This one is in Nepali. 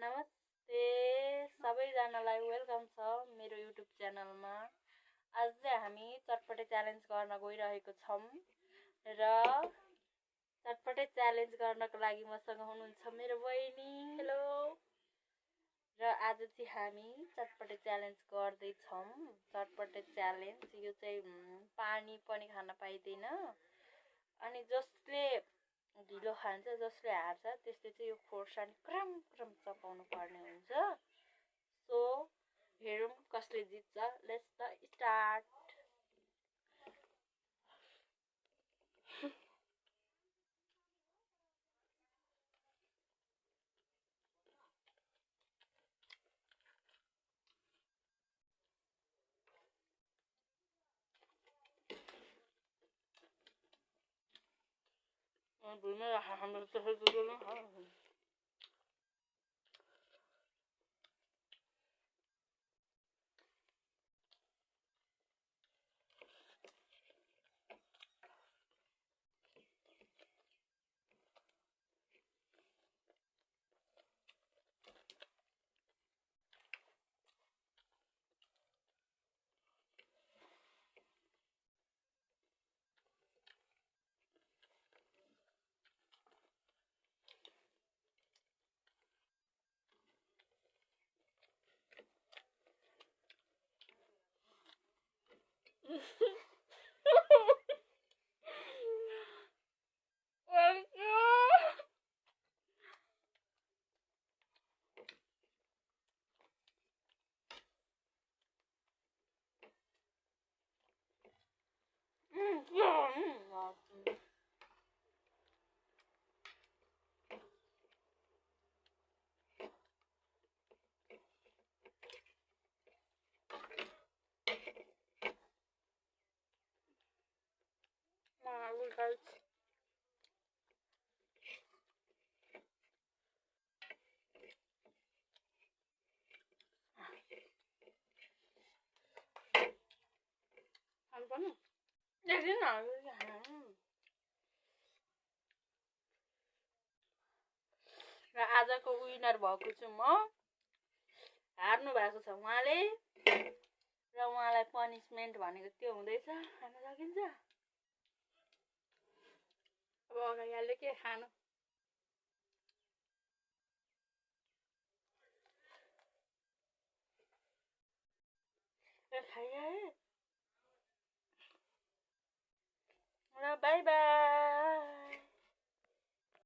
नमस्ते सबैजनालाई वेलकम छ मेरो युट्युब च्यानलमा। आज चाहिँ हामी चटपटे च्यालेन्ज गर्न गइरहेको छौं र चटपटे च्यालेन्ज गर्नको लागि मसँग हुनुहुन्छ मेरो बहिनी। हेलो। र आज चाहिँ हामी चटपटे च्यालेन्ज गर्दै छौं। चटपटे च्यालेन्ज यो चाहिँ पानी पनि खान पाइदैन अनि जसले ढिलो खान्छ जसले हार्छ त्यसले चाहिँ यो खोर्सानी क्रम क्रम चपाउनु पर्ने हुन्छ। सो हेरौं कसले जित्छ। Let's the start. भुइँमा राखेर हाम्रो त्यसरी र आजको विनर भएको छु म। हार्नु भएको छ उहाँले र उहाँलाई पनिशमेन्ट भनेको त्यो हुँदैछ। खान सकिन्छ। अब अगाडिले के खानु खाइरहे र बाई बाई।